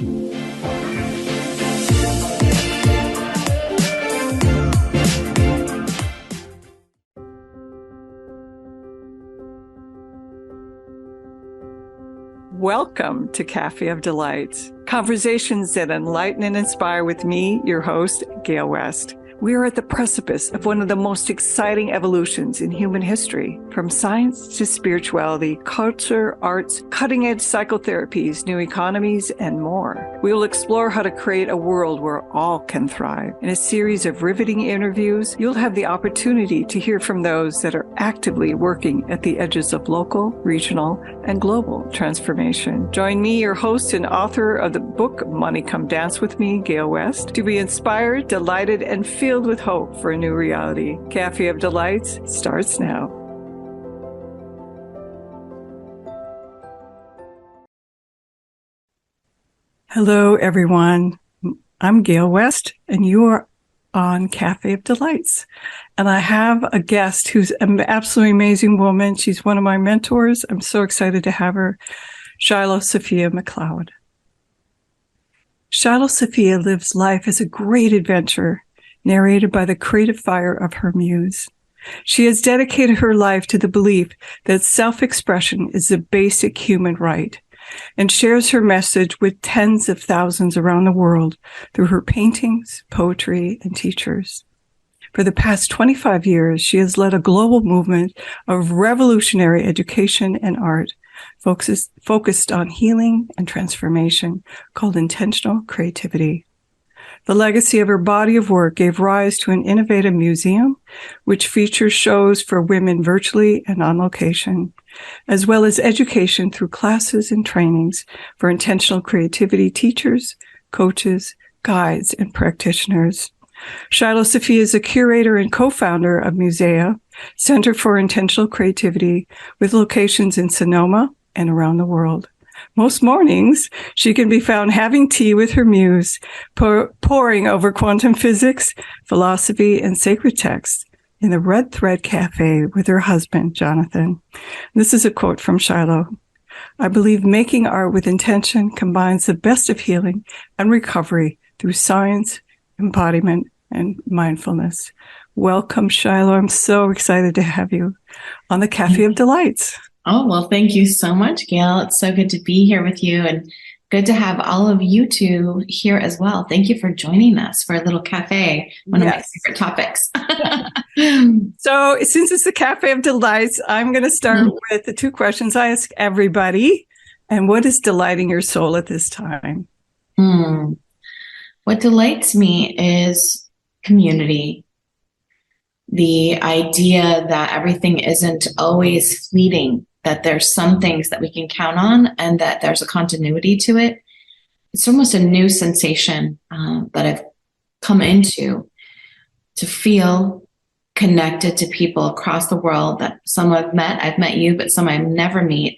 Welcome to Cafe of Delights, conversations that enlighten and inspire with me, your host, Gale West. We are at the precipice of one of the most exciting evolutions in human history, from science to spirituality, culture, arts, cutting-edge psychotherapies, new economies, and more. We will explore how to create a world where all can thrive. In a series of riveting interviews, you'll have the opportunity to hear from those that are actively working at the edges of local, regional, and global transformation. Join me, your host and author of the book, Money Come Dance With Me, Gale West, to be inspired, delighted, and filled with hope for a new reality. Cafe of Delights starts now. Hello, everyone. I'm Gale West, and you are on Cafe of Delights. And I have a guest who's an absolutely amazing woman. She's one of my mentors. I'm so excited to have her, Shiloh Sophia McLeod. Shiloh Sophia lives life as a great adventure, narrated by the creative fire of her muse. She has dedicated her life to the belief that self-expression is a basic human right, and shares her message with tens of thousands around the world through her paintings, poetry, and teachers. For the past 25 years, she has led a global movement of revolutionary education and art, focused on healing and transformation, called intentional creativity. The legacy of her body of work gave rise to an innovative museum, which features shows for women virtually and on location, as well as education through classes and trainings for intentional creativity teachers, coaches, guides, and practitioners. Shiloh Sophia is a curator and co-founder of Musea, Center for Intentional Creativity, with locations in Sonoma and around the world. Most mornings, she can be found having tea with her muse, poring over quantum physics, philosophy, and sacred texts in the Red Thread Cafe with her husband, Jonathan. This is a quote from Shiloh. I believe making art with intention combines the best of healing and recovery through science, embodiment, and mindfulness. Welcome, Shiloh. I'm so excited to have you on the Cafe of Delights. Oh, well, thank you so much, Gail. It's so good to be here with you and good to have all of you two here as well. Thank you for joining us for a little cafe, one of my favorite topics. So since it's the Cafe of Delights, I'm going to start with the two questions I ask everybody. And what is delighting your soul at this time? What delights me is community. The idea that everything isn't always fleeting, that there's some things that we can count on and that there's a continuity to it. It's almost a new sensation that I've come into to feel connected to people across the world that some I've met you, but some I never meet,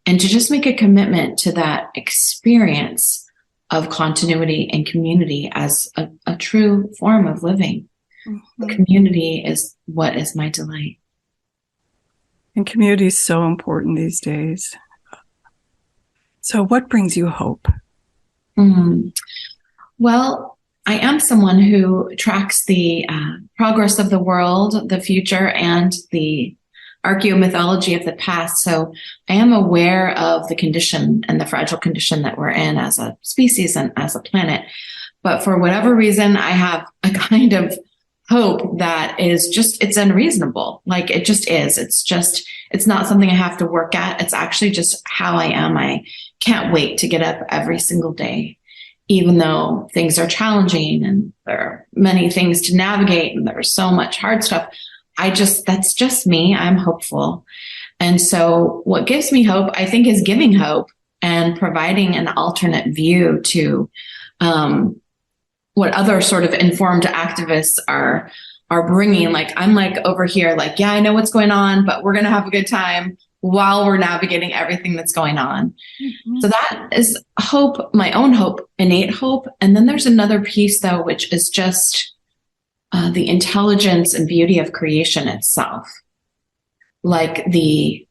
and to just make a commitment to that experience of continuity and community as a true form of living. Mm-hmm. Community is what is my delight. And community is so important these days. So what brings you hope? Well, I am someone who tracks the progress of the world, the future, and the archaeomythology of the past. So I am aware of the condition and the fragile condition that we're in as a species and as a planet. But for whatever reason, I have a kind of hope that is just, it's unreasonable. Like it just is. It's not something I have to work at. It's actually just how I am. I can't wait to get up every single day, even though things are challenging and there are many things to navigate and there's so much hard stuff. That's just me. I'm hopeful. And so what gives me hope, I think, is giving hope and providing an alternate view to, what other sort of informed activists are bringing. Like, I'm like over here, like, yeah, I know what's going on, but we're going to have a good time while we're navigating everything that's going on. Mm-hmm. So that is hope, my own hope, innate hope. And then there's another piece, though, which is just the intelligence and beauty of creation itself. Like the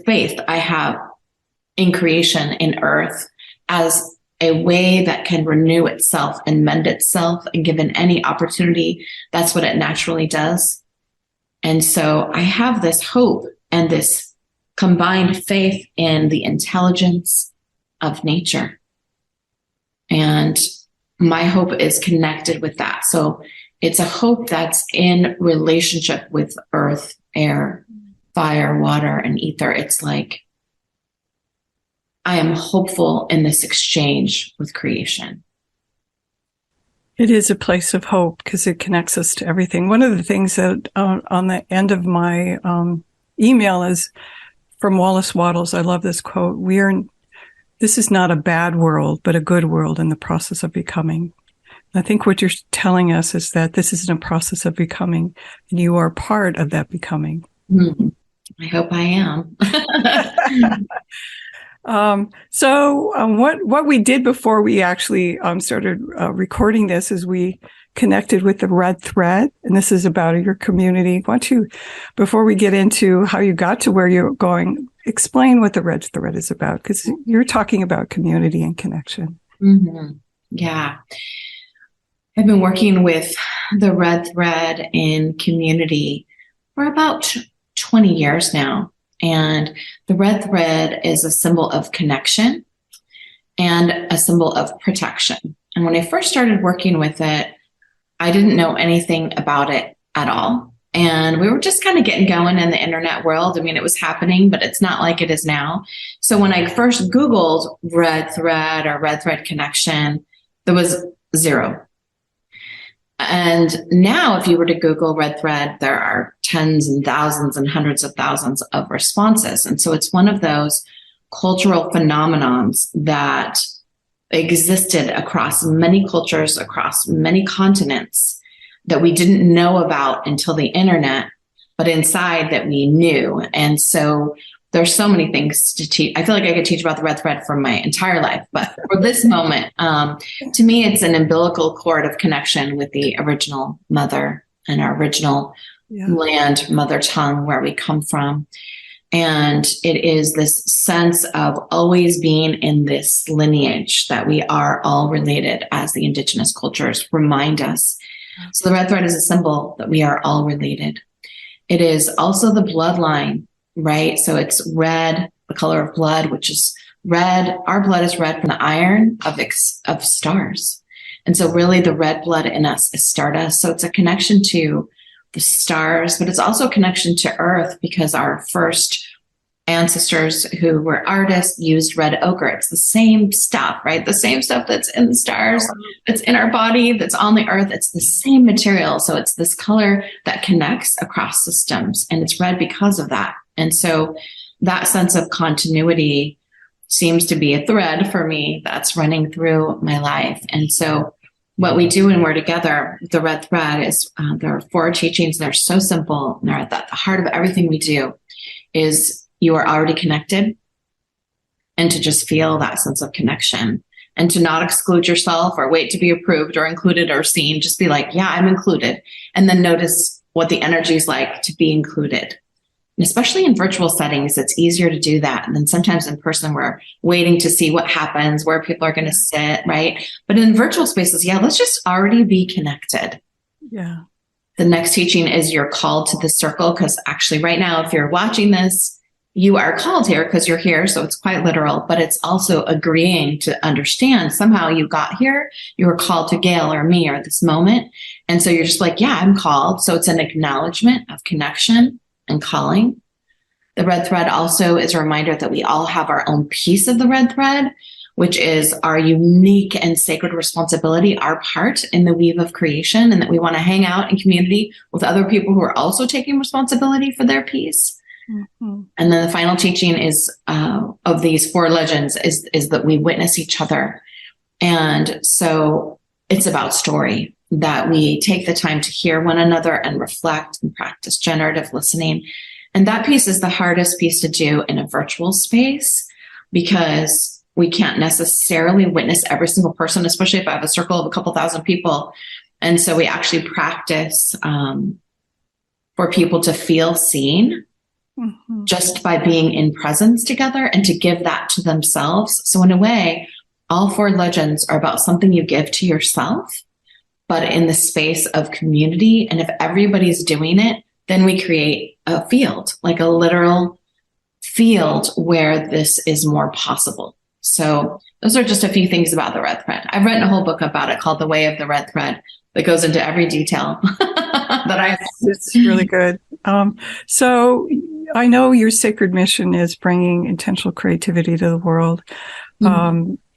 faith I have in creation, in earth, as a way that can renew itself and mend itself, and given any opportunity, that's what it naturally does. And so I have this hope and this combined faith in the intelligence of nature. And my hope is connected with that. So it's a hope that's in relationship with earth, air, fire, water, and ether. It's like I am hopeful in this exchange with creation. It is a place of hope because it connects us to everything. One of the things that on the end of my email is from Wallace Wattles. I love this quote. This is not a bad world, but a good world in the process of becoming. I think what you're telling us is that this is in a process of becoming, and you are part of that becoming. Mm-hmm. I hope I am. What we did before we actually started recording this is we connected with the red thread, and this is about your community. Why don't you, before we get into how you got to where you're going, explain what the red thread is about, because you're talking about community and connection. Mm-hmm. Yeah. I've been working with the red thread in community for about 20 years now. And the red thread is a symbol of connection and a symbol of protection. And when I first started working with it, I didn't know anything about it at all. And we were just kind of getting going in the internet world. I mean, it was happening, but it's not like it is now. So when I first Googled red thread or red thread connection, there was zero. And now if you were to Google red thread, there are tens and thousands and hundreds of thousands of responses. And so it's one of those cultural phenomenons that existed across many cultures, across many continents, that we didn't know about until the internet, but inside that we knew. And so there's so many things to teach. I feel like I could teach about the red thread for my entire life, but for this moment, to me, it's an umbilical cord of connection with the original mother and our original land, mother tongue, where we come from. And it is this sense of always being in this lineage that we are all related, as the indigenous cultures remind us. So the red thread is a symbol that we are all related. It is also the bloodline, right? So it's red, the color of blood, which is red. Our blood is red from the iron of stars. And so really the red blood in us is stardust. So it's a connection to the stars, but it's also a connection to earth, because our first ancestors who were artists used red ochre. It's the same stuff, right? The same stuff that's in the stars, that's in our body, that's on the earth. It's the same material. So it's this color that connects across systems, and it's red because of that. And so that sense of continuity seems to be a thread for me that's running through my life. And so what we do when we're together, the red thread, is there are 4 teachings. They're so simple. And they're at the heart of everything we do. Is you are already connected, and to just feel that sense of connection, and to not exclude yourself or wait to be approved or included or seen. Just be like, yeah, I'm included. And then notice what the energy is like to be included. And especially in virtual settings, it's easier to do that. And then sometimes in person, we're waiting to see what happens, where people are going to sit, right? But in virtual spaces, yeah, let's just already be connected. Yeah. The next teaching is you're called to the circle, because actually right now, if you're watching this, you are called here because you're here. So it's quite literal, but it's also agreeing to understand somehow you got here. You were called to Gale or me or this moment. And so you're just like, yeah, I'm called. So it's an acknowledgement of connection and calling. The red thread also is a reminder that we all have our own piece of the red thread, which is our unique and sacred responsibility, our part in the weave of creation, and that we want to hang out in community with other people who are also taking responsibility for their piece. Mm-hmm. And then the final teaching is of these 4 legends is that we witness each other. And so it's about story, that we take the time to hear one another and reflect and practice generative listening. And that piece is the hardest piece to do in a virtual space, because we can't necessarily witness every single person, especially if I have a circle of a couple thousand people. And so we actually practice for people to feel seen, just by being in presence together, and to give that to themselves. So in a way, all four legends are about something you give to yourself, but in the space of community. And if everybody's doing it, then we create a field, like a literal field where this is more possible. So those are just a few things about the red thread. I've written a whole book about it called The Way of the Red Thread that goes into every detail that I. It's really good. So I know your sacred mission is bringing intentional creativity to the world.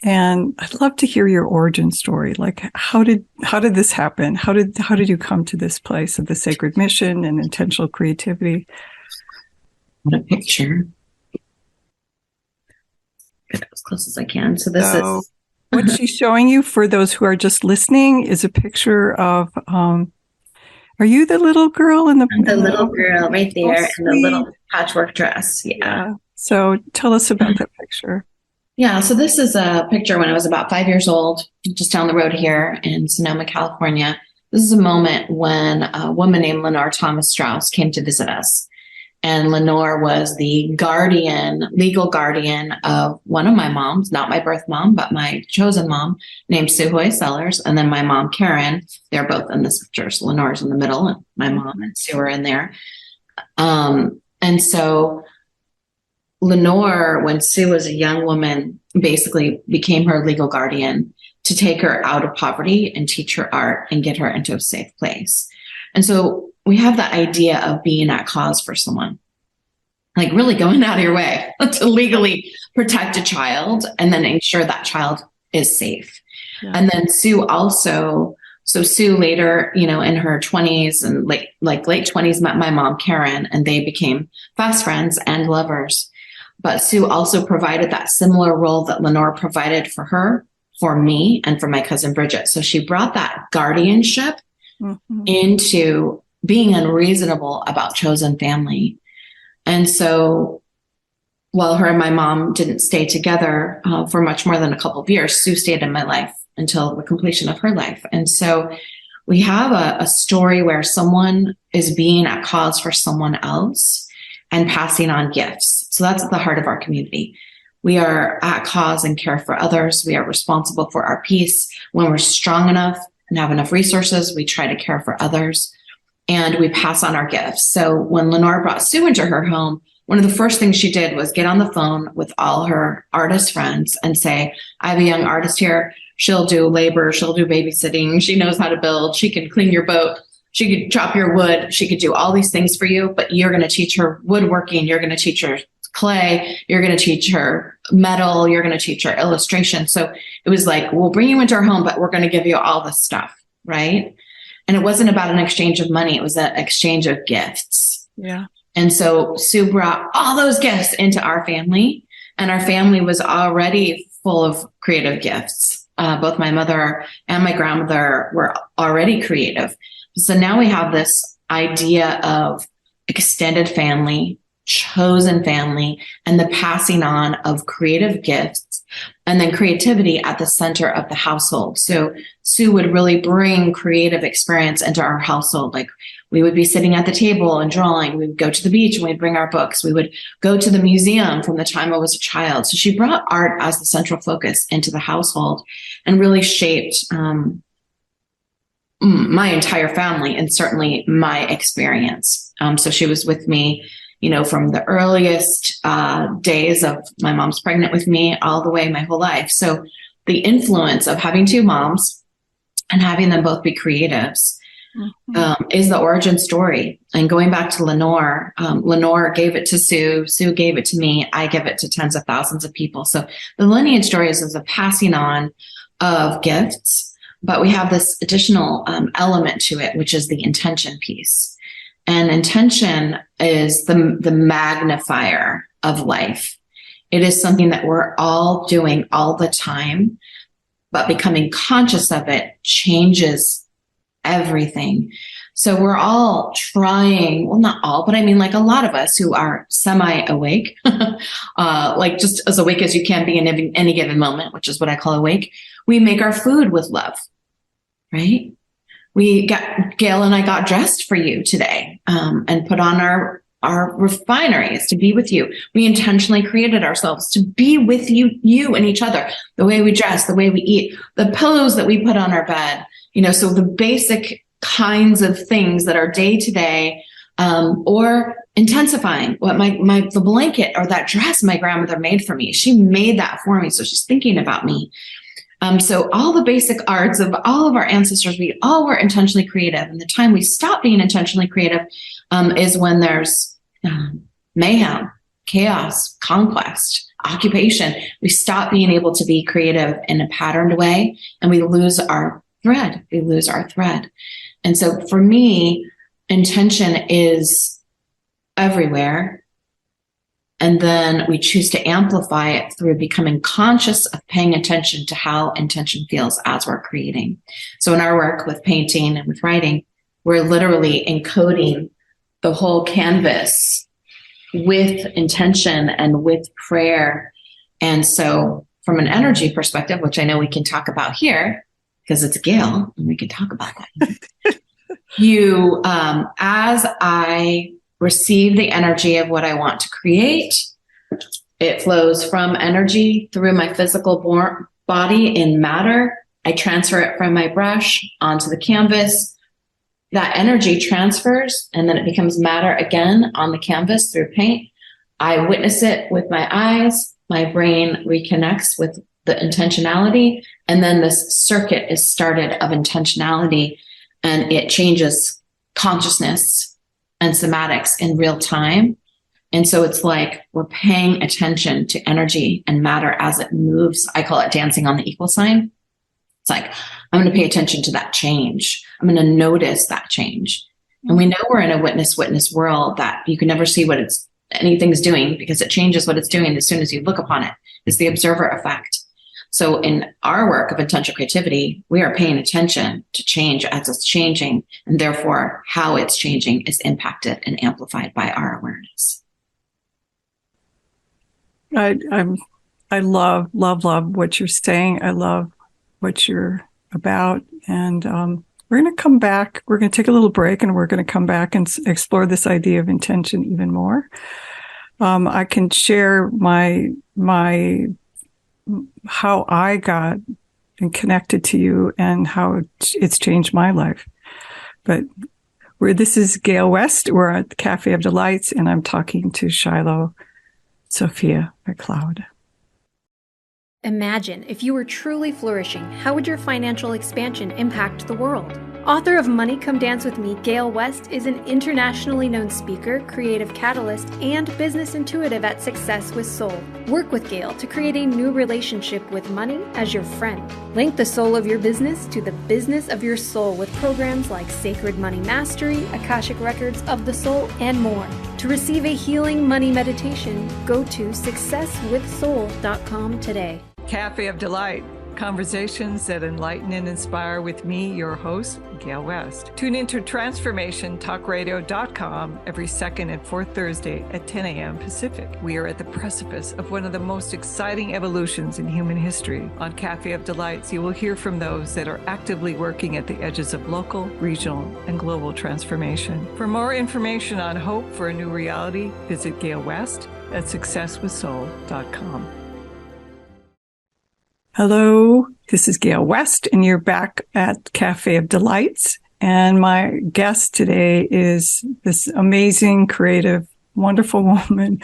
And I'd love to hear your origin story. Like, how did this happen? How did you come to this place of the sacred mission and intentional creativity? What a picture. Get as close as I can. So this is what she's showing you for those who are just listening is a picture of. Are you the little girl in the little girl right there in the little patchwork dress? Yeah. So tell us about that picture. Yeah, so this is a picture when I was about 5 years old, just down the road here in Sonoma, California. This is a moment when a woman named Lenore Thomas Strauss came to visit us. And Lenore was the legal guardian of one of my moms, not my birth mom, but my chosen mom, named Sue Hoy Sellers. And then my mom, Karen. They're both in this picture. So Lenore's in the middle, and my mom and Sue are in there. And so Lenore, when Sue was a young woman, basically became her legal guardian to take her out of poverty and teach her art and get her into a safe place. And so we have the idea of being at cause for someone, like really going out of your way to legally protect a child and then ensure that child is safe. Yeah. And then Sue also, Sue later, in her 20s and late 20s, met my mom, Karen, and they became fast friends and lovers. But Sue also provided that similar role that Lenore provided for her, for me, and for my cousin Bridget. So she brought that guardianship into being unreasonable about chosen family. And so while her and my mom didn't stay together for much more than a couple of years, Sue stayed in my life until the completion of her life. And so we have a story where someone is being at cause for someone else and passing on gifts. So that's at the heart of our community. We are at cause and care for others. We are responsible for our peace. When we're strong enough and have enough resources, we try to care for others, and we pass on our gifts. So when Lenore brought Sue into her home, one of the first things she did was get on the phone with all her artist friends and say, I have a young artist here. She'll do labor. She'll do babysitting. She knows how to build. She can clean your boat. She could chop your wood. She could do all these things for you, but you're going to teach her woodworking. You're going to teach her clay. You're going to teach her metal. You're going to teach her illustration. So it was like, we'll bring you into our home, but we're going to give you all this stuff, right? And it wasn't about an exchange of money. It was an exchange of gifts. Yeah. And so Sue brought all those gifts into our family, and our family was already full of creative gifts. Both my mother and my grandmother were already creative. So now we have this idea of extended family, chosen family, and the passing on of creative gifts, and then creativity at the center of the household. So Sue would really bring creative experience into our household. Like, we would be sitting at the table and drawing. We would go to the beach and we'd bring our books. We would go to the museum from the time I was a child. So she brought art as the central focus into the household and really shaped my entire family and certainly my experience. So she was with me, from the earliest days of my mom's pregnant with me all the way my whole life. So the influence of having two moms and having them both be creatives is the origin story. And going back to Lenore, Lenore gave it to Sue. Sue gave it to me. I give it to tens of thousands of people. So the lineage story is the passing on of gifts. But we have this additional element to it, which is the intention piece. And intention is the magnifier of life. It is something that we're all doing all the time, but becoming conscious of it changes everything. So we're all trying, well, not all, but I mean, like a lot of us who are semi-awake, like just as awake as you can be in any given moment, which is what I call awake. We make our food with love. Right? Gail and I got dressed for you today, and put on our refinery is to be with you. We intentionally created ourselves to be with you and each other, the way we dress, the way we eat, the pillows that we put on our bed, so the basic kinds of things that are day to day, or intensifying what the blanket or that dress my grandmother made for me. She made that for me. So she's thinking about me. So all the basic arts of all of our ancestors, we all were intentionally creative. And the time we stop being intentionally creative is when there's mayhem, chaos, conquest, occupation. We stop being able to be creative in a patterned way, and we lose our thread. And so for me, intention is everywhere. And then we choose to amplify it through becoming conscious of paying attention to how intention feels as we're creating. So in our work with painting and with writing, we're literally encoding the whole canvas with intention and with prayer. And so from an energy perspective, which I know we can talk about here because it's Gale and we can talk about that. As I receive the energy of what I want to create, it flows from energy through my physical body in matter. I transfer it from my brush onto the canvas. That energy transfers and then it becomes matter again on the canvas through paint. I witness it with my eyes. My brain reconnects with the intentionality. And then this circuit is started of intentionality, and it changes consciousness and somatics in real time. And so it's like we're paying attention to energy and matter as it moves. I call it dancing on the equal sign. It's like, I'm going to pay attention to that change. I'm going to notice that change. And we know we're in a witness world that you can never see what anything's doing because it changes what it's doing as soon as you look upon it. It's the observer effect. So in our work of intentional creativity, we are paying attention to change as it's changing, and therefore how it's changing is impacted and amplified by our awareness. I love what you're saying. I love what you're about. And we're going to come back. We're going to take a little break, and we're going to come back and explore this idea of intention even more. I can share my how I got and connected to you and how it's changed my life. But this is Gale West. We're at the Cafe of Delights, and I'm talking to Shiloh Sophia McLeod. Imagine if you were truly flourishing, how would your financial expansion impact the world? Author of Money Come Dance With Me, Gale West is an internationally known speaker, creative catalyst, and business intuitive at Success with Soul. Work with Gale to create a new relationship with money as your friend. Link the soul of your business to the business of your soul with programs like Sacred Money Mastery, Akashic Records of the Soul, and more. To receive a healing money meditation, go to successwithsoul.com today. Cafe of Delight. Conversations that enlighten and inspire with me, your host, Gale West. Tune into transformationtalkradio.com every second and fourth Thursday at 10 a.m. Pacific. We are at the precipice of one of the most exciting evolutions in human history. On Cafe of Delights, you will hear from those that are actively working at the edges of local, regional, and global transformation. For more information on hope for a new reality, visit Gale West at successwithsoul.com. Hello, this is Gale West, and you're back at Cafe of Delights. And my guest today is this amazing, creative, wonderful woman,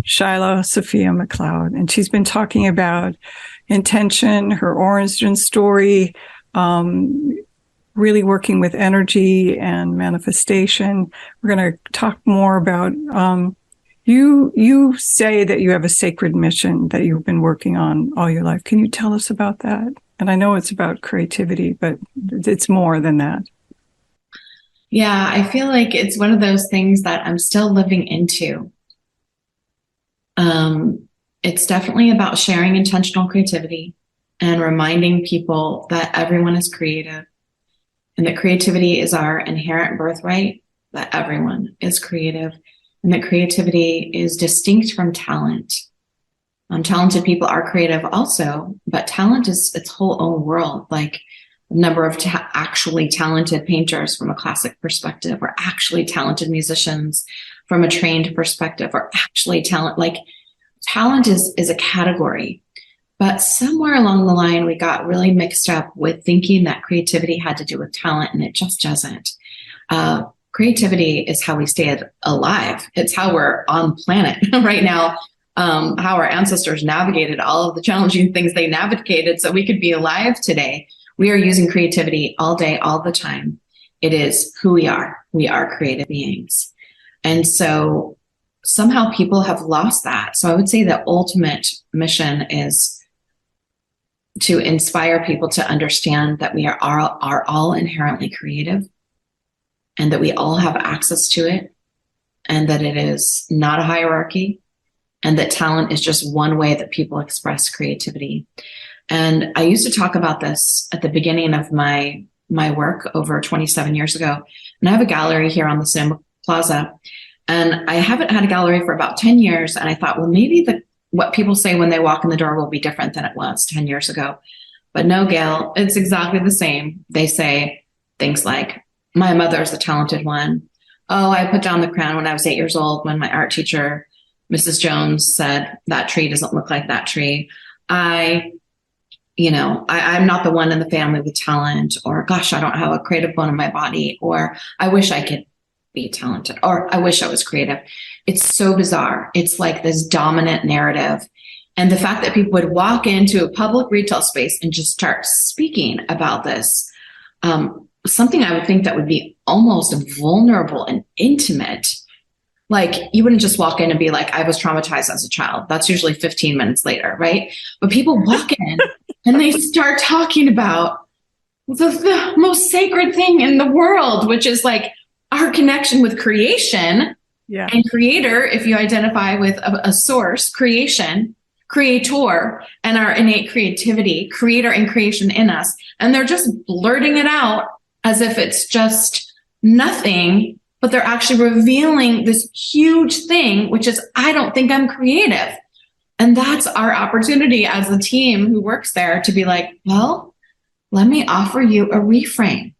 Shiloh Sophia McLeod. And she's been talking about intention, her origin story, really working with energy and manifestation. We're going to talk more about You say that you have a sacred mission that you've been working on all your life. Can you tell us about that? And I know it's about creativity, but it's more than that. Yeah, I feel like it's one of those things that I'm still living into. It's definitely about sharing intentional creativity and reminding people that everyone is creative and that creativity is our inherent birthright, that everyone is creative. And that creativity is distinct from talent. Talented people are creative also, but talent is its whole own world. Like a number of actually talented painters from a classic perspective, or actually talented musicians from a trained perspective, or actually talent. Like talent is a category, but somewhere along the line, we got really mixed up with thinking that creativity had to do with talent, and it just doesn't. Creativity is how we stay alive. It's how we're on planet right now. How our ancestors navigated all of the challenging things they navigated so we could be alive today. We are using creativity all day, all the time. It is who we are. We are creative beings. And so somehow people have lost that. So I would say the ultimate mission is to inspire people to understand that we are all inherently creative, and that we all have access to it, and that it is not a hierarchy, and that talent is just one way that people express creativity. And I used to talk about this at the beginning of my work over 27 years ago. And I have a gallery here on the Sonoma Plaza, and I haven't had a gallery for about 10 years. And I thought, well, maybe what people say when they walk in the door will be different than it was 10 years ago. But no, Gale, it's exactly the same. They say things like, my mother's the talented one. Oh, I put down the crown when I was 8 years old when my art teacher, Mrs. Jones, said that tree doesn't look like that tree. I'm not the one in the family with talent, or gosh, I don't have a creative bone in my body, or I wish I could be talented, or I wish I was creative. It's so bizarre. It's like this dominant narrative. And the fact that people would walk into a public retail space and just start speaking about this, something I would think that would be almost vulnerable and intimate. Like, you wouldn't just walk in and be like, I was traumatized as a child. That's usually 15 minutes later, right? But people walk in and they start talking about the most sacred thing in the world, which is like our connection with creation. Yeah. And creator, if you identify with a source, creation, creator, and our innate creativity, creator and creation in us. And they're just blurting it out as if it's just nothing, but they're actually revealing this huge thing, which is, I don't think I'm creative. And that's our opportunity as a team who works there to be like, well, let me offer you a reframe.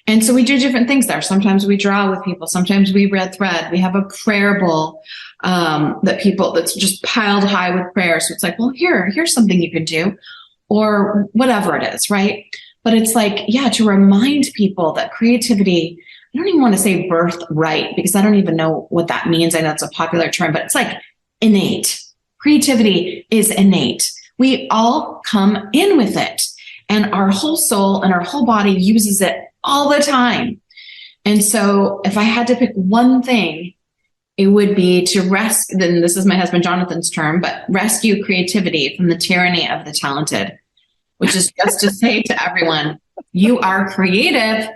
And so we do different things there. Sometimes we draw with people. Sometimes we red thread. We have a prayer bowl that's just piled high with prayers. So it's like, well, here's something you can do, or whatever it is, right? But it's like, yeah, to remind people that creativity, I don't even want to say birthright, because I don't even know what that means. I know it's a popular term, but it's like innate. Creativity is innate. We all come in with it, and our whole soul and our whole body uses it all the time. And so if I had to pick one thing, it would be to rescue, then this is my husband Jonathan's term, but rescue creativity from the tyranny of the talented, which is just to say to everyone, you are creative,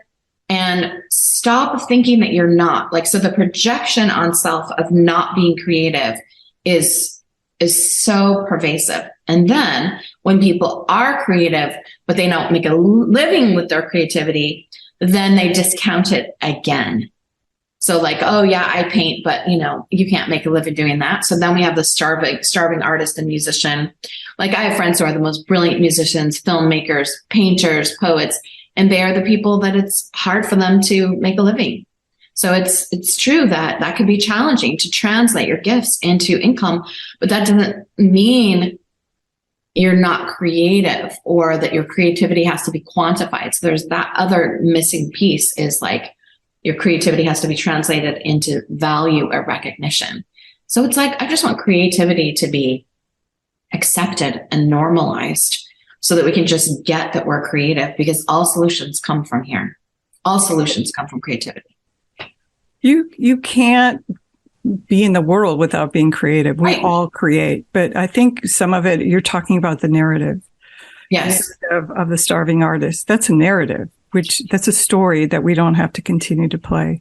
and stop thinking that you're not. Like, so the projection on self of not being creative is so pervasive. And then when people are creative, but they don't make a living with their creativity, then they discount it again. So like, oh yeah, I paint, but you can't make a living doing that. So then we have the starving artist and musician. Like, I have friends who are the most brilliant musicians, filmmakers, painters, poets, and they are the people that it's hard for them to make a living. So it's true that could be challenging to translate your gifts into income, but that doesn't mean you're not creative or that your creativity has to be quantified. So there's that other missing piece, is like your creativity has to be translated into value or recognition. So it's like, I just want creativity to be accepted and normalized so that we can just get that we're creative, because all solutions come from here. All solutions come from creativity. You can't be in the world without being creative. We all create, but I think some of it, you're talking about the narrative. Yes. Of the starving artist. That's a narrative, that's a story that we don't have to continue to play.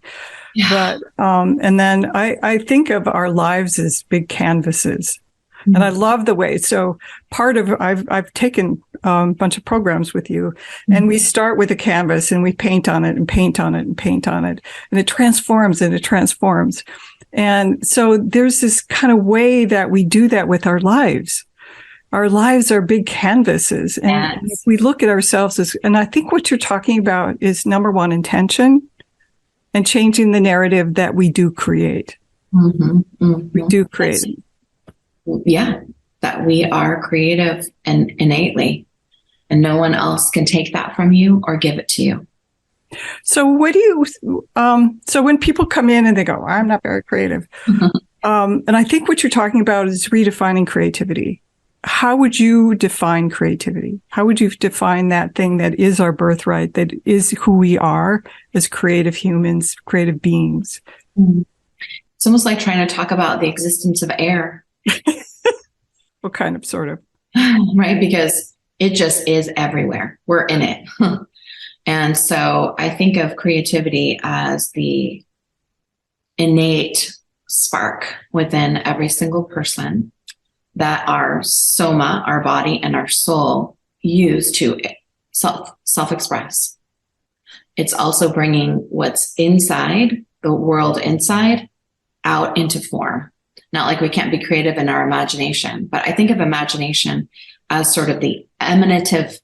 Yeah. But, and then I think of our lives as big canvases. Mm-hmm. And I love the way, so part of, I've taken a bunch of programs with you, mm-hmm. and we start with a canvas and we paint on it and paint on it and paint on it. And it transforms and it transforms. And so there's this kind of way that we do that with our lives. Our lives are big canvases. And yes. If we look at ourselves as, and I think what you're talking about is, number one, intention, and changing the narrative that we do create. We do create. Yeah, that we are creative and innately, and no one else can take that from you or give it to you. So what do you, so when people come in and they go, I'm not very creative. And I think what you're talking about is redefining creativity. How would you define creativity? How would you define that thing that is our birthright, that is who we are as creative humans, creative beings? It's almost like trying to talk about the existence of air. What kind of, sort of? Right? Because it just is everywhere. We're in it. And so I think of creativity as the innate spark within every single person that our soma, our body, and our soul use to self-express. It's also bringing what's inside, the world inside, out into form. Not like we can't be creative in our imagination, but I think of imagination as sort of the emanative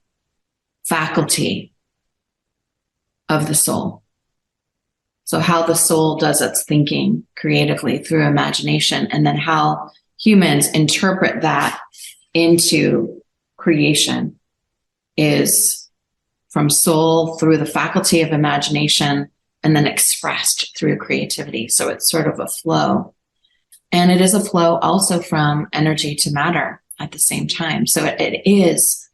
faculty of the soul. So how the soul does its thinking creatively through imagination, and then how humans interpret that into creation is from soul through the faculty of imagination and then expressed through creativity. So it's sort of a flow. And it is a flow also from energy to matter at the same time. So it is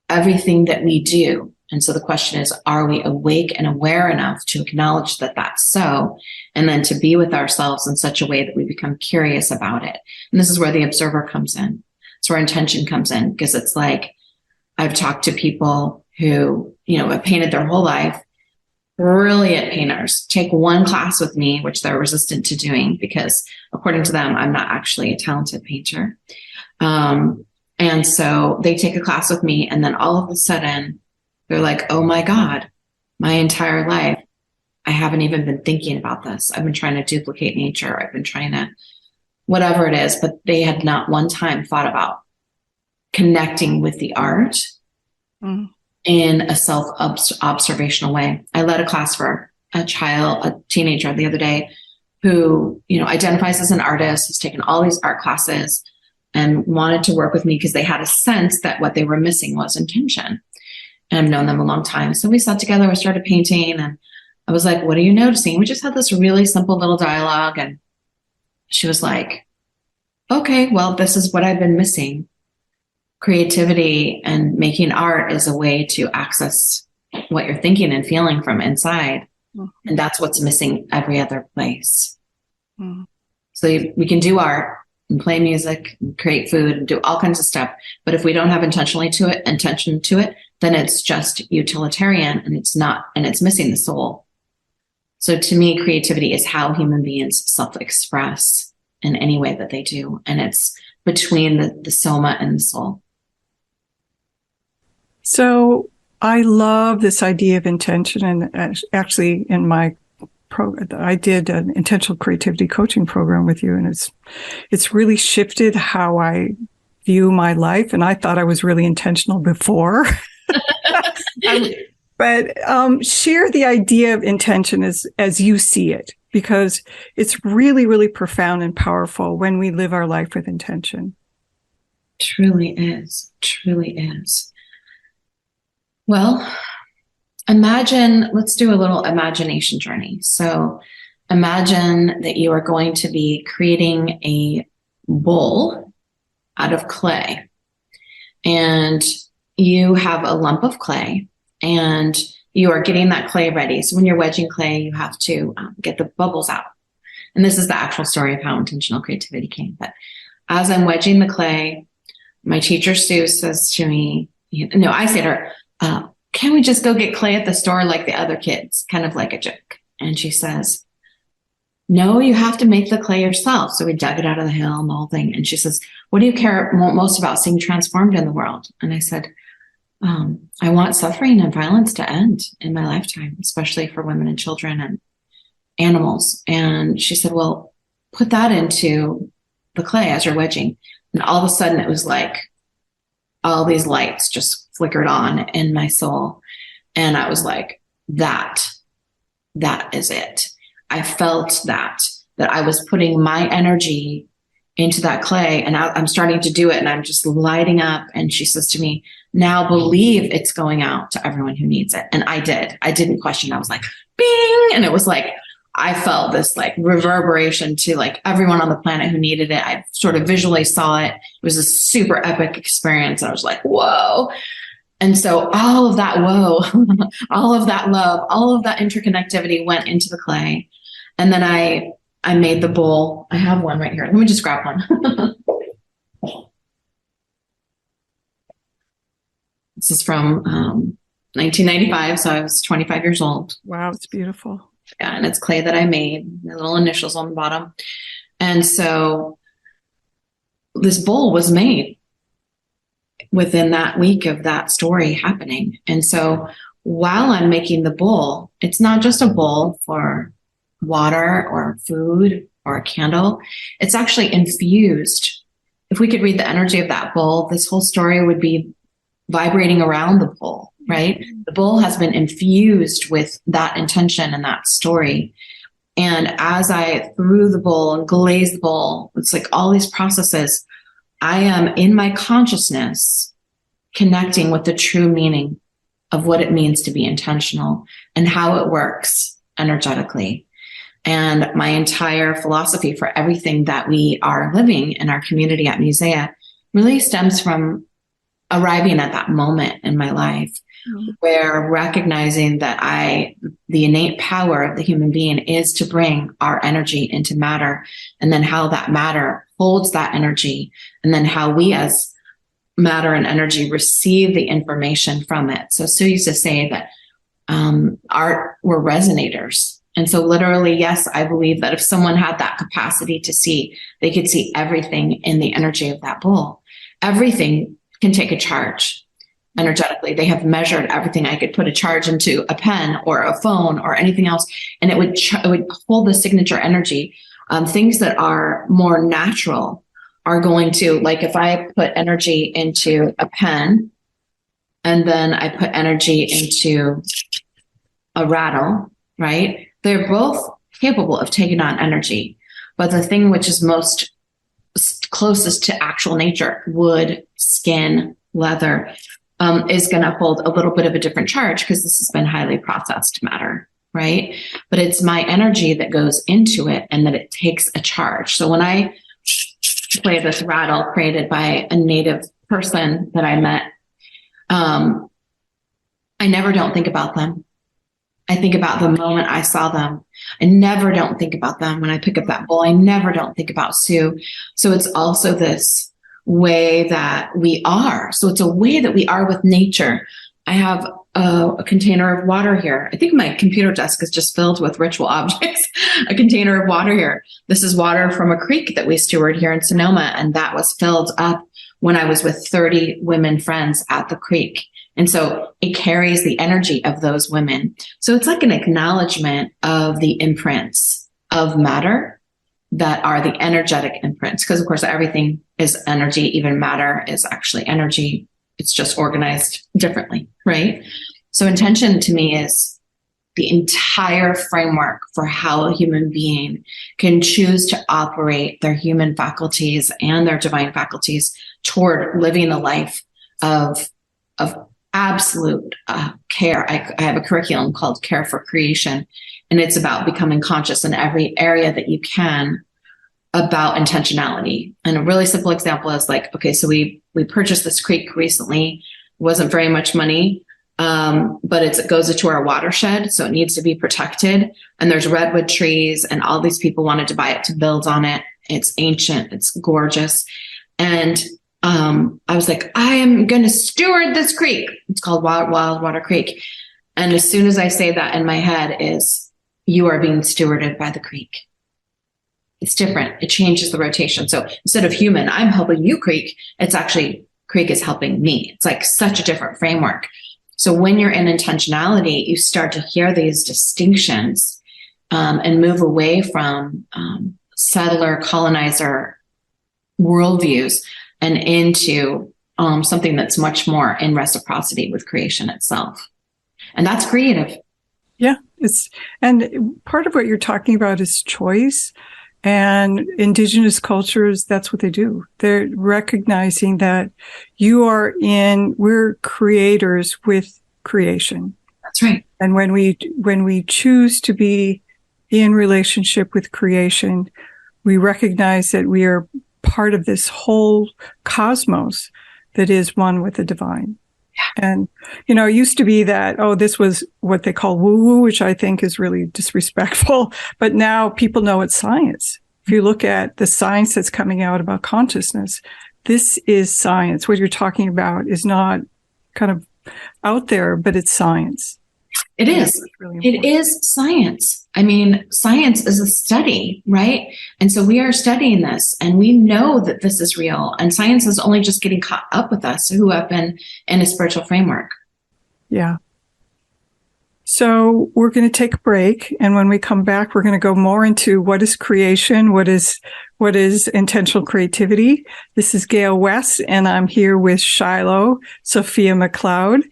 everything that we do. And so the question is, are we awake and aware enough to acknowledge that that's so, and then to be with ourselves in such a way that we become curious about it? And this is where the observer comes in. It's where intention comes in, because it's like, I've talked to people who, have painted their whole life, brilliant painters, take one class with me, which they're resistant to doing because according to them, I'm not actually a talented painter. And so they take a class with me, and then all of a sudden they're like, oh my God, my entire life, I haven't even been thinking about this. I've been trying to duplicate nature. I've been trying to, whatever it is, but they had not one time thought about connecting with the art in a self-observational way. I led a class for a teenager the other day who, identifies as an artist, has taken all these art classes and wanted to work with me because they had a sense that what they were missing was intention. And I've known them a long time. So we sat together, we started painting, and I was like, what are you noticing? We just had this really simple little dialogue. And she was like, okay, well, this is what I've been missing. Creativity and making art is a way to access what you're thinking and feeling from inside. And that's what's missing every other place. So we can do art and play music and create food and do all kinds of stuff. But if we don't have intention to it, then it's just utilitarian, and it's missing the soul. So to me, creativity is how human beings self-express in any way that they do. And it's between the soma and the soul. So I love this idea of intention. And actually in my program, I did an intentional creativity coaching program with you, and it's really shifted how I view my life. And I thought I was really intentional before. But share the idea of intention as you see it, because it's really, really profound and powerful when we live our life with intention. Truly is. Truly is. Well, let's do a little imagination journey. So imagine that you are going to be creating a bowl out of clay, and you have a lump of clay, and you are getting that clay ready. So when you're wedging clay, you have to get the bubbles out. And this is the actual story of how intentional creativity came. But as I'm wedging the clay, my teacher, Sue, says to me, I say to her, can we just go get clay at the store like the other kids? Kind of like a joke. And she says, no, you have to make the clay yourself. So we dug it out of the hill and the whole thing. And she says, what do you care most about seeing transformed in the world? And I said, I want suffering and violence to end in my lifetime, especially for women and children and animals. And she said, well, put that into the clay as you're wedging. And all of a sudden it was like all these lights just flickered on in my soul. And I was like, that is it. I felt that. that I was putting my energy into that clay, and I'm starting to do it, and I'm just lighting up. And she says to me, now believe it's going out to everyone who needs it. And I did. I didn't question. I was like, bing. And it was like, I felt this like reverberation to like everyone on the planet who needed it. I sort of visually saw it. It was a super epic experience. And I was like, whoa. And so all of that, whoa, all of that love, all of that interconnectivity went into the clay. And then I made the bowl. I have one right here. Let me just grab one. This is from 1995. So I was 25 years old. Wow, it's beautiful. Yeah, and it's clay that I made, the little initials on the bottom. And so this bowl was made within that week of that story happening. And so while I'm making the bowl, it's not just a bowl for water or food or a candle. It's actually infused. If we could read the energy of that bowl, this whole story would be vibrating around the bowl, right? The bowl has been infused with that intention and that story. And as I threw the bowl and glazed the bowl, it's like all these processes, I am in my consciousness connecting with the true meaning of what it means to be intentional and how it works energetically. And my entire philosophy for everything that we are living in our community at Musea really stems from arriving at that moment in my life where recognizing that the innate power of the human being is to bring our energy into matter, and then how that matter holds that energy, and then how we as matter and energy receive the information from it. So Sue used to say that we're resonators. And so literally, yes, I believe that if someone had that capacity to see, they could see everything in the energy of that bowl. Everything can take a charge energetically. They have measured everything. I could put a charge into a pen or a phone or anything else, and it would hold the signature energy. Things that are more natural are going to, like if I put energy into a pen and then I put energy into a rattle, right? They're both capable of taking on energy. But the thing which is most closest to actual nature, wood, skin, leather, is going to hold a little bit of a different charge because this has been highly processed matter, right? But it's my energy that goes into it and that it takes a charge. So when I play this rattle created by a native person that I met, I never don't think about them. I think about the moment I saw them. I never don't think about them when I pick up that bowl. I never don't think about Sue. So it's also this way that we are. So it's a way that we are with nature. I have a container of water here. I think my computer desk is just filled with ritual objects. A container of water here. This is water from a creek that we steward here in Sonoma, and that was filled up when I was with 30 women friends at the creek. And so it carries the energy of those women. So it's like an acknowledgement of the imprints of matter that are the energetic imprints. Because of course, everything is energy, even matter is actually energy. It's just organized differently, right? So intention to me is the entire framework for how a human being can choose to operate their human faculties and their divine faculties toward living a life of absolute care. I have a curriculum called Care for Creation, and it's about becoming conscious in every area that you can about intentionality. And a really simple example is like, okay, so we purchased this creek recently. It wasn't very much money, but it goes into our watershed, so it needs to be protected. And there's redwood trees, and all these people wanted to buy it to build on it. It's ancient, it's gorgeous. And I was like, I am going to steward this creek. It's called Wild Water Creek. And as soon as I say that in my head is, you are being stewarded by the creek. It's different. It changes the rotation. So instead of human, I'm helping you, creek. It's actually creek is helping me. It's like such a different framework. So when you're in intentionality, you start to hear these distinctions and move away from settler, colonizer worldviews and into something that's much more in reciprocity with creation itself. And that's creative. Yeah. And part of what you're talking about is choice. And indigenous cultures, that's what they do. They're recognizing that we're creators with creation. That's right. And when we choose to be in relationship with creation, we recognize that we are part of this whole cosmos that is one with the divine. And, it used to be that, this was what they call woo-woo, which I think is really disrespectful. But now people know it's science. If you look at the science that's coming out about consciousness, this is science. What you're talking about is not kind of out there, but it's science. It is. It is science. I mean, science is a study, right? And so we are studying this and we know that this is real. And science is only just getting caught up with us who have been in a spiritual framework. Yeah. So we're going to take a break. And when we come back, we're going to go more into what is creation, what is intentional creativity. This is Gale West, and I'm here with Shiloh Sophia McLeod,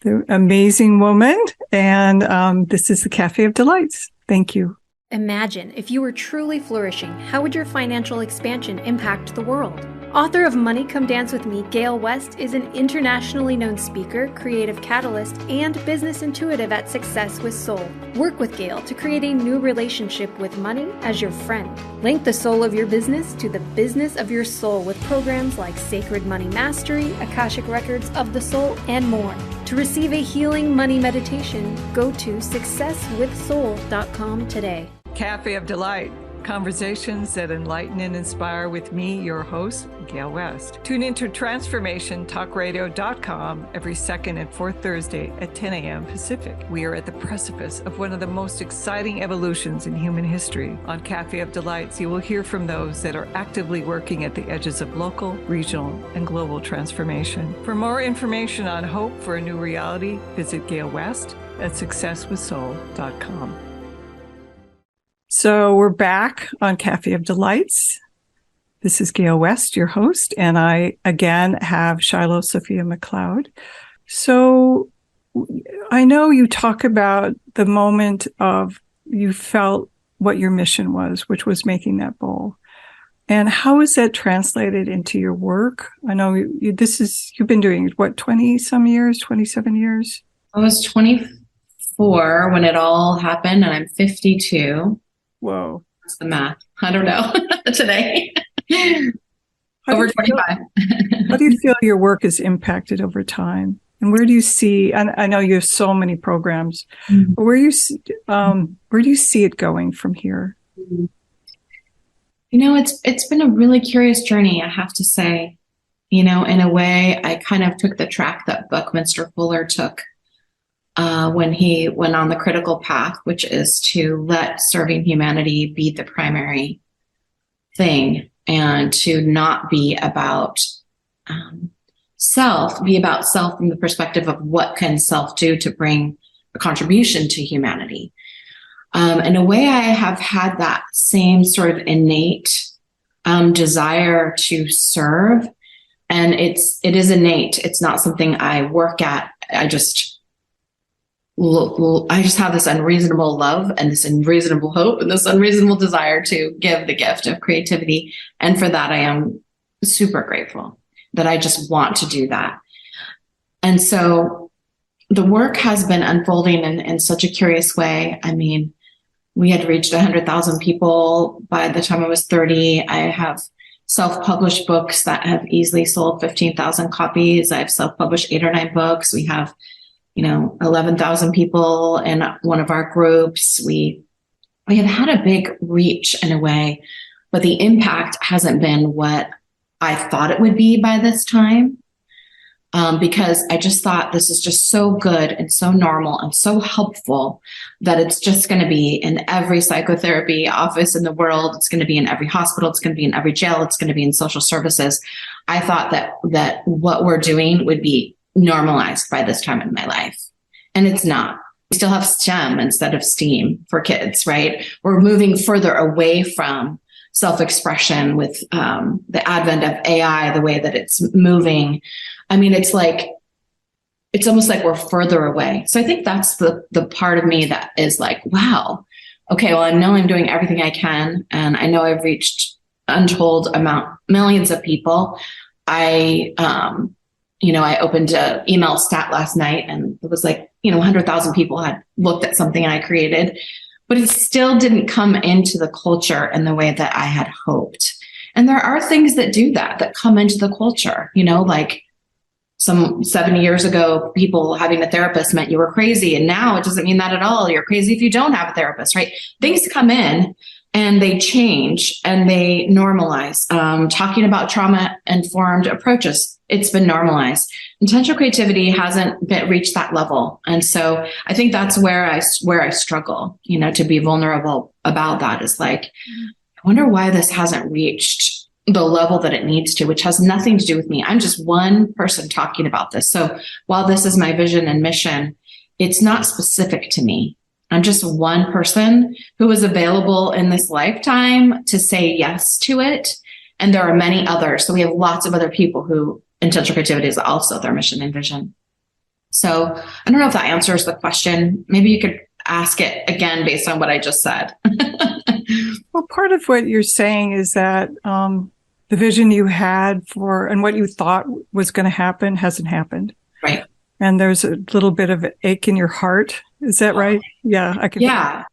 the amazing woman. And this is the Cafe of Delights. Thank you. Imagine if you were truly flourishing, how would your financial expansion impact the world? Author of Money Come Dance With Me, Gale West is an internationally known speaker, creative catalyst, and business intuitive at Success with Soul. Work with Gale to create a new relationship with money as your friend. Link the soul of your business to the business of your soul with programs like Sacred Money Mastery, Akashic Records of the Soul, and more. To receive a healing money meditation, go to successwithsoul.com today. Cafe of Delight. Conversations that enlighten and inspire with me, your host, Gale West. Tune into transformationtalkradio.com every second and fourth Thursday at 10 a.m. Pacific. We are at the precipice of one of the most exciting evolutions in human history. On Cafe of Delights, you will hear from those that are actively working at the edges of local, regional, and global transformation. For more information on hope for a new reality, visit Gale West at successwithsoul.com. So we're back on Cafe of Delights. This is Gale West, your host, and I again have Shiloh Sophia McLeod. So I know you talk about the moment of you felt what your mission was, which was making that bowl. And how is that translated into your work? I know you've been doing it, what, 20 some years, 27 years? I was 24 when it all happened, and I'm 52. Whoa. What's the math? I don't know today. Over 25. How do you feel your work is impacted over time? And where do you see, and I know you have so many programs, but where do you see it going from here? It's been a really curious journey, I have to say. In a way, I kind of took the track that Buckminster Fuller took when he went on the critical path, which is to let serving humanity be the primary thing and to not be about self, be about self from the perspective of what can self do to bring a contribution to humanity. In a way, I have had that same sort of innate desire to serve, and it is innate. It's not something I work at. I just have this unreasonable love and this unreasonable hope and this unreasonable desire to give the gift of creativity. And for that, I am super grateful that I just want to do that. And so the work has been unfolding in such a curious way. I mean, we had reached 100,000 people by the time I was 30. I have self-published books that have easily sold 15,000 copies. I've self-published 8 or 9 books. We have 11,000 people in one of our groups. We have had a big reach in a way, but the impact hasn't been what I thought it would be by this time. Because I just thought this is just so good and so normal and so helpful that it's just going to be in every psychotherapy office in the world. It's going to be in every hospital. It's going to be in every jail. It's going to be in social services. I thought that what we're doing would be normalized by this time in my life. And it's not. We still have STEM instead of STEAM for kids, right? We're moving further away from self-expression with the advent of AI, the way that it's moving. I mean, it's almost like we're further away. So I think that's the part of me that is like, wow, okay, well, I know I'm doing everything I can, and I know I've reached millions of people. I opened an email stat last night, and it was like, 100,000 people had looked at something I created, but it still didn't come into the culture in the way that I had hoped. And there are things that do that come into the culture, like some 70 years ago, people having a therapist meant you were crazy. And now it doesn't mean that at all. You're crazy if you don't have a therapist, right? Things come in and they change and they normalize. Talking about trauma-informed approaches, it's been normalized. Intentional creativity hasn't reached that level. And so I think that's where I struggle, to be vulnerable about that is like, I wonder why this hasn't reached the level that it needs to, which has nothing to do with me. I'm just one person talking about this. So while this is my vision and mission, it's not specific to me. I'm just one person who is available in this lifetime to say yes to it. And there are many others. So we have lots of other people who intentional creativity is also their mission and vision. So I don't know if that answers the question. Maybe you could ask it again based on what I just said. Well, part of what you're saying is that the vision you had for and what you thought was going to happen hasn't happened. Right. And there's a little bit of an ache in your heart. Is that right? Yeah. I can. Yeah.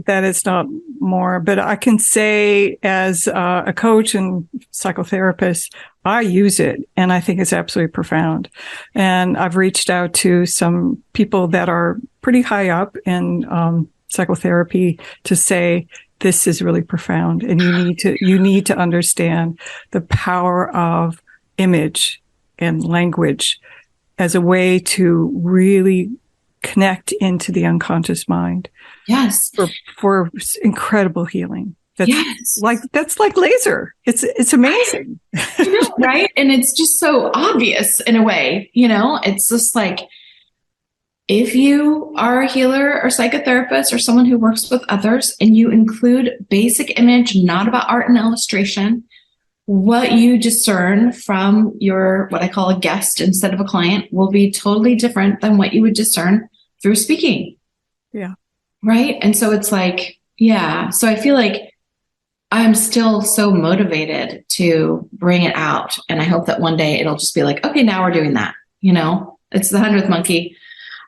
That it's not more, but I can say as a coach and psychotherapist, I use it and I think it's absolutely profound. And I've reached out to some people that are pretty high up in psychotherapy to say, this is really profound. And you need to understand the power of image and language as a way to really connect into the unconscious mind. Yes. For incredible healing. That's like laser. It's amazing. Right. And it's just so obvious in a way, it's just like, if you are a healer or psychotherapist or someone who works with others and you include basic image, not about art and illustration, what you discern from your, what I call a guest instead of a client, will be totally different than what you would discern through speaking. Yeah. Right. And so it's like, yeah. So I feel like I'm still so motivated to bring it out. And I hope that one day it'll just be like, okay, now we're doing that. It's the 100th monkey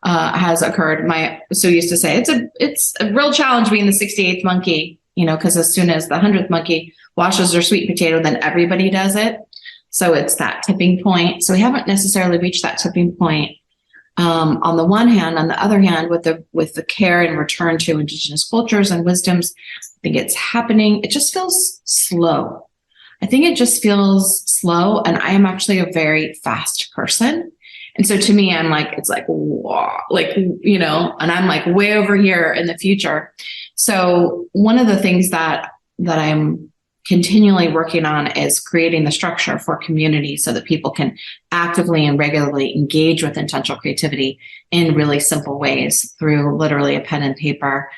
has occurred. My Sue used to say it's a real challenge being the 68th monkey, because as soon as the 100th monkey washes their sweet potato, then everybody does it. So it's that tipping point. So we haven't necessarily reached that tipping point. On the one hand, on the other hand, with the care and return to indigenous cultures and wisdoms, I think it's happening. It just feels slow. I think it just feels slow. And I am actually a very fast person. And so to me, I'm like, it's like, wow, and I'm like way over here in the future. So one of the things that I'm continually working on is creating the structure for community so that people can actively and regularly engage with intentional creativity in really simple ways through literally a pen and paper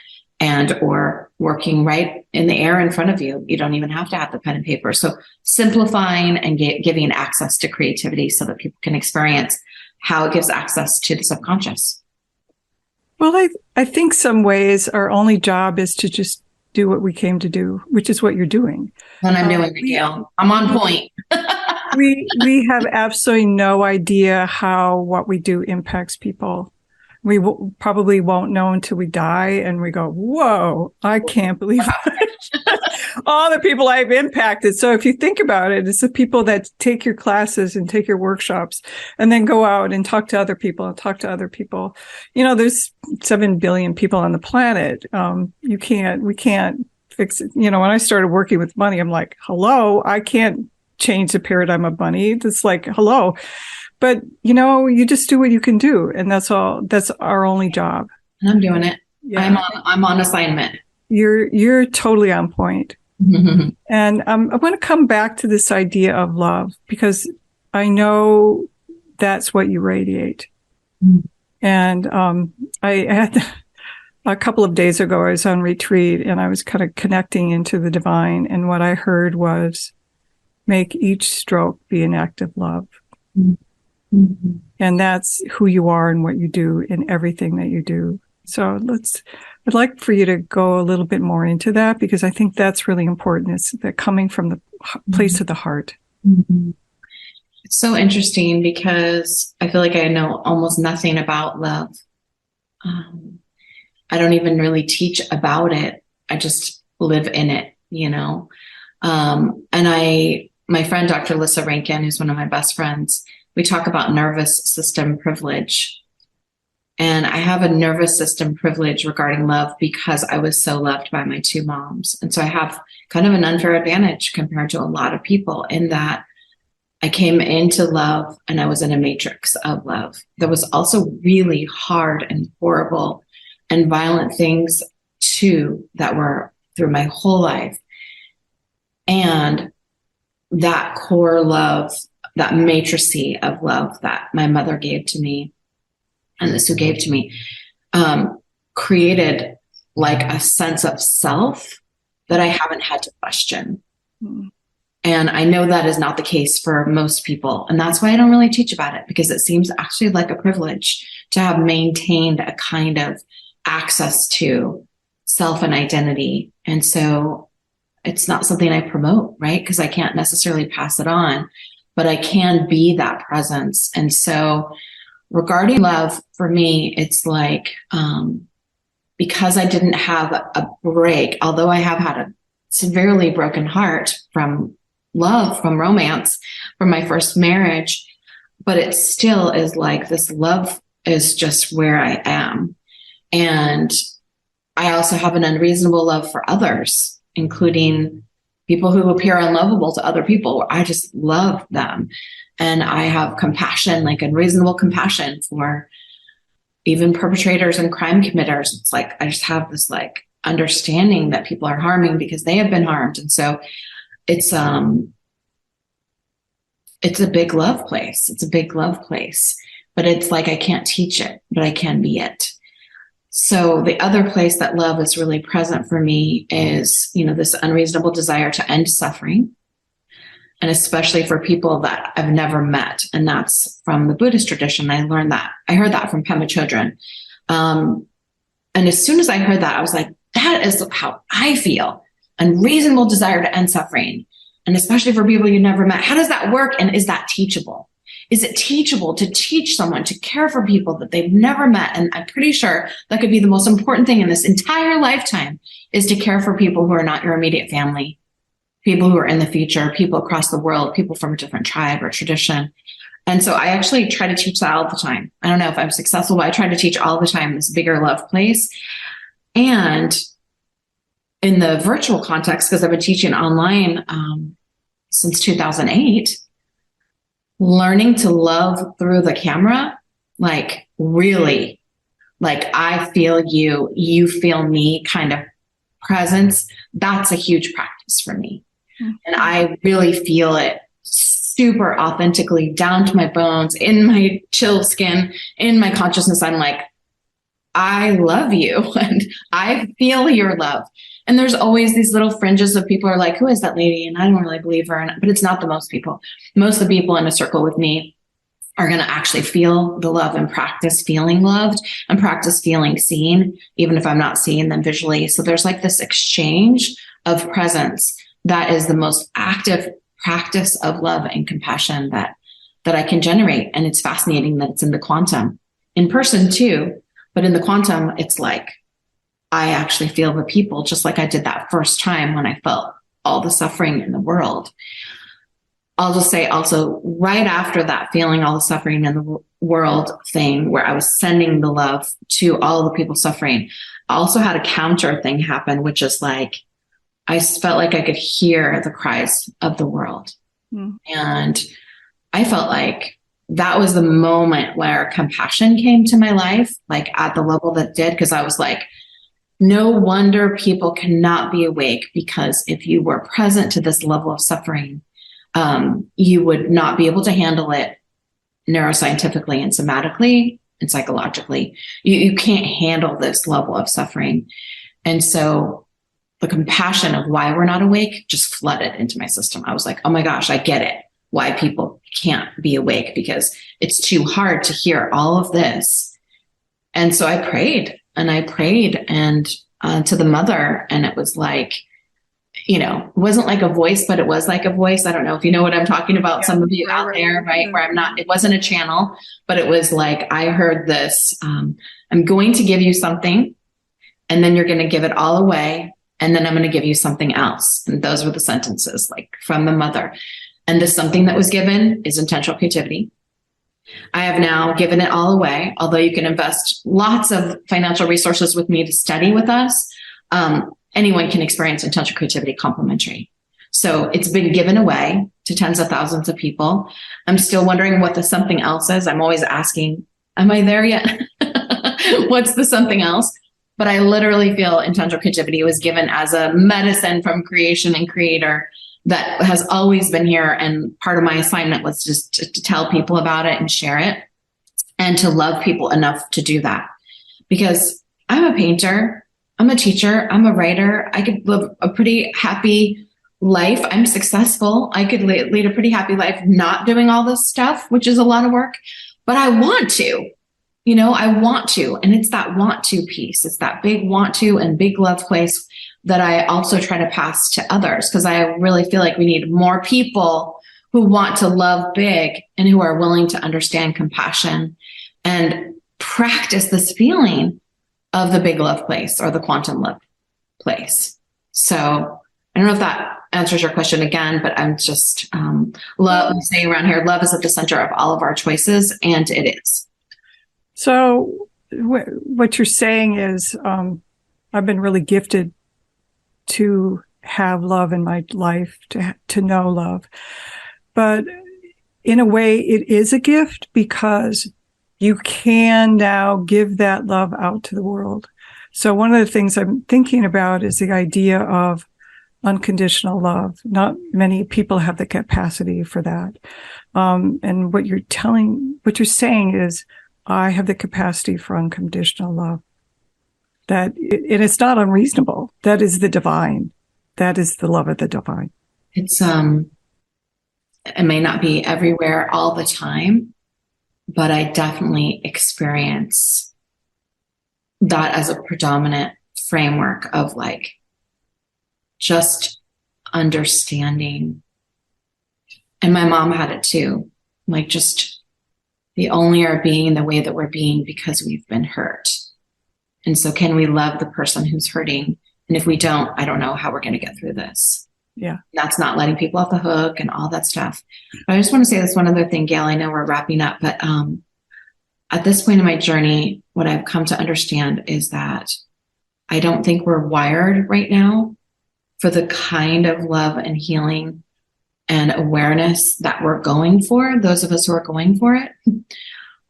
or working right in the air in front of you. You don't even have to have the pen and paper. So simplifying and giving access to creativity so that people can experience how it gives access to the subconscious. Well, I think some ways our only job is to just do what we came to do, which is what you're doing. And I'm doing it, Gale. I'm on point. we have absolutely no idea how what we do impacts people. We probably won't know until we die and we go, whoa, I can't believe all the people I've impacted. So if you think about it, it's the people that take your classes and take your workshops and then go out and talk to other people and talk to other people. There's 7 billion people on the planet. We can't fix it. When I started working with money, I'm like, hello, I can't change the paradigm of money. It's like, hello. But, you just do what you can do. And that's all. That's our only job. And I'm doing it. Yeah. I'm on assignment. You're totally on point. Mm-hmm. And I want to come back to this idea of love because I know that's what you radiate. Mm-hmm. And I had a couple of days ago, I was on retreat and I was kind of connecting into the divine. And what I heard was, make each stroke be an act of love. Mm-hmm. Mm-hmm. And that's who you are and what you do in everything that you do. So let's I'd like for you to go a little bit more into that, because I think that's really important. It's that coming from the place of the heart. Mm-hmm. It's so interesting because I feel like I know almost nothing about love. I don't even really teach about it. I just live in it, you know? And my friend, Dr. Lissa Rankin, who's one of my best friends, we talk about nervous system privilege. And I have a nervous system privilege regarding love because I was so loved by my two moms. And so I have kind of an unfair advantage compared to a lot of people in that I came into love and I was in a matrix of love. There was also really hard and horrible and violent things too that were through my whole life. And that core love, that matricy of love that my mother gave to me and this who gave to me, created like a sense of self that I haven't had to question. Mm. And I know that is not the case for most people. And that's why I don't really teach about it, because it seems actually like a privilege to have maintained a kind of access to self and identity. And so it's not something I promote, right? Because I can't necessarily pass it on, but I can be that presence. And so regarding love, for me, it's like, because I didn't have a break, although I have had a severely broken heart from love, from romance, from my first marriage, but it still is like this love is just where I am. And I also have an unreasonable love for others, including people who appear unlovable to other people. I just love them. And I have compassion, like unreasonable compassion for even perpetrators and crime committers. It's like, I just have this like understanding that people are harming because they have been harmed. And so it's a big love place. It's a big love place, but it's like, I can't teach it, but I can be it. So the other place that love is really present for me is, this unreasonable desire to end suffering. And especially for people that I've never met. And that's from the Buddhist tradition. I heard that from Pema Chodron. And as soon as I heard that, I was like, that is how I feel. Unreasonable desire to end suffering. And especially for people you never met. How does that work? And is that teachable? Is it teachable to teach someone to care for people that they've never met? And I'm pretty sure that could be the most important thing in this entire lifetime, is to care for people who are not your immediate family, people who are in the future, people across the world, people from a different tribe or tradition. And so I actually try to teach that all the time. I don't know if I'm successful, but I try to teach all the time this bigger love place. And in the virtual context, because I've been teaching online since 2008, learning to love through the camera, like really, like I feel you, you feel me kind of presence, that's a huge practice for me. And I really feel it super authentically down to my bones, in my chill skin, in my consciousness. I'm like, I love you and I feel your love. And there's always these little fringes of people are like, who is that lady? And I don't really believe her. But it's not the most people. Most of the people in a circle with me are going to actually feel the love and practice feeling loved and practice feeling seen, even if I'm not seeing them visually. So there's like this exchange of presence that is the most active practice of love and compassion that I can generate. And it's fascinating that it's in the quantum, in person too, but in the quantum, it's like, I actually feel the people just like I did that first time when I felt all the suffering in the world. I'll just say also, right after that feeling all the suffering in the world thing, where I was sending the love to all the people suffering, I also had a counter thing happen, which is like, I felt like I could hear the cries of the world. And I felt like that was the moment where compassion came to my life, like at the level that it did, because I was like, no wonder people cannot be awake, because if you were present to this level of suffering, you would not be able to handle it neuroscientifically and somatically and psychologically. You can't handle this level of suffering. And so the compassion of why we're not awake just flooded into my system. I was like, oh my gosh, I get it. Why people can't be awake, because it's too hard to hear all of this. And so I prayed and I prayed and to the mother, and it was like, you know, it wasn't like a voice, but it was like a voice. I don't know if you know what I'm talking about. Some of you out there, right? Where I'm not, it wasn't a channel, but it was like, I heard this, I'm going to give you something, and then you're going to give it all away. And then I'm going to give you something else. And those were the sentences, like from the mother. And the something that was given is intentional creativity. I have now given it all away, although you can invest lots of financial resources with me to study with us. Anyone can experience intentional creativity complimentary. So it's been given away to tens of thousands of people. I'm still wondering what the something else is. I'm always asking, am I there yet? What's the something else? But I literally feel intentional creativity was given as a medicine from creation and creator that has always been here. And part of my assignment was just to tell people about it and share it, and to love people enough to do that. Because I'm a painter, I'm a teacher, I'm a writer. I could live a pretty happy life. I'm successful. I could lead a pretty happy life not doing all this stuff, which is a lot of work, but I want to. You know, I want to, and it's that want to piece. It's that big want to and big love place that I also try to pass to others, because I really feel like we need more people who want to love big and who are willing to understand compassion and practice this feeling of the big love place or the quantum love place. So I don't know if that answers your question again, but I'm just love. We say around here, love is at the center of all of our choices, and it is. So what you're saying is, I've been really gifted to have love in my life, to know love. But in a way, it is a gift, because you can now give that love out to the world. So one of the things I'm thinking about is the idea of unconditional love. Not many people have the capacity for that. And what you're saying is, I have the capacity for unconditional love. And it's not unreasonable. That is the divine. That is the love of the divine. It's, it may not be everywhere all the time, but I definitely experience that as a predominant framework of like just understanding. And my mom had it too. Like, just we only are being the way that we're being because we've been hurt. And so can we love the person who's hurting? And if we don't, I don't know how we're going to get through this. Yeah. That's not letting people off the hook and all that stuff. But I just want to say this one other thing, Gale. I know we're wrapping up, but at this point in my journey, what I've come to understand is that I don't think we're wired right now for the kind of love and healing and awareness that we're going for, those of us who are going for it.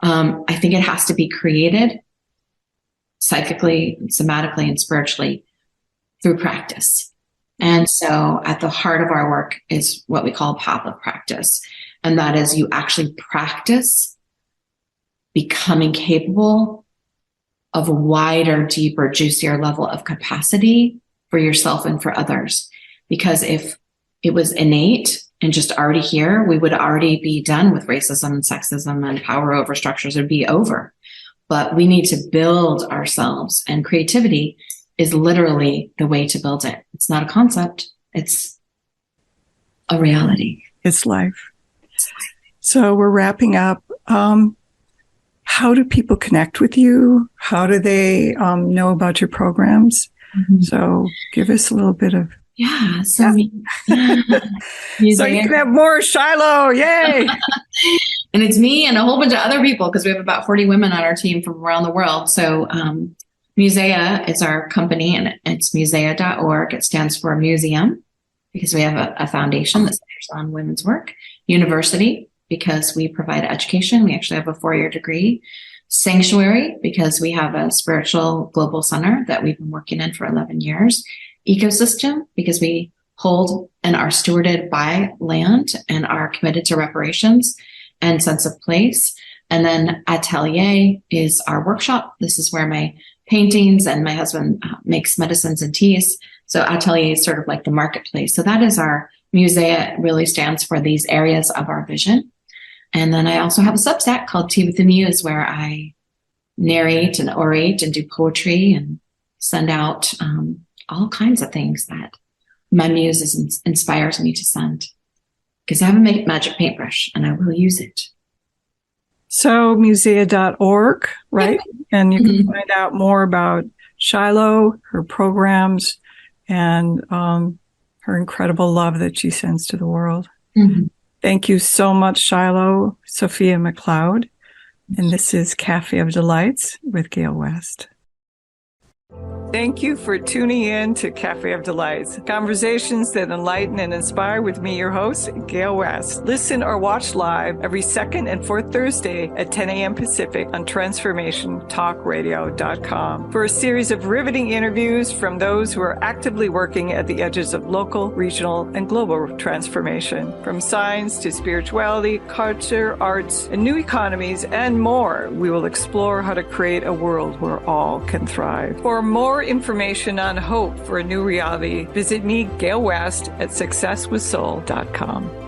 I think it has to be created psychically, somatically, and spiritually through practice. And so at the heart of our work is what we call path of practice. And that is, you actually practice becoming capable of a wider, deeper, juicier level of capacity for yourself and for others. Because if it was innate and just already here, we would already be done with racism and sexism and power over structures. It would be over. But we need to build ourselves, and creativity is literally the way to build it. It's not a concept. It's a reality. It's life. So we're wrapping up. How do people connect with you? How do they know about your programs? Mm-hmm. So give us a little bit of... Yeah. So, so you can have more Shiloh. Yay. And it's me and a whole bunch of other people, because we have about 40 women on our team from around the world. So Musea is our company, and it's musea.org. It stands for museum, because we have a foundation that centers on women's work. University, because we provide education. We actually have a 4-year degree. Sanctuary, because we have a spiritual global center that we've been working in for 11 years. Ecosystem, because we hold and are stewarded by land and are committed to reparations and sense of place. And then Atelier is our workshop. This is where my paintings, and my husband makes medicines and teas. So Atelier is sort of like the marketplace. So that is our Musea. It really stands for these areas of our vision. And then I also have a Substack called Tea with the Muse, where I narrate and orate and do poetry and send out all kinds of things that my muse inspires me to send. Because I have a magic paintbrush and I will use it. So musea.org, right? And you can find out more about Shiloh, her programs, and her incredible love that she sends to the world. Thank you so much, Shiloh Sophia McLeod. And this is Cafe of Delights with Gale West. Thank you for tuning in to Cafe of Delights, conversations that enlighten and inspire with me, your host, Gale West. Listen or watch live every second and fourth Thursday at 10 a.m. Pacific on transformationtalkradio.com for a series of riveting interviews from those who are actively working at the edges of local, regional, and global transformation. From science to spirituality, culture, arts, and new economies, and more, we will explore how to create a world where all can thrive. For more information on hope for a new reality, visit me, Gale West, at successwithsoul.com.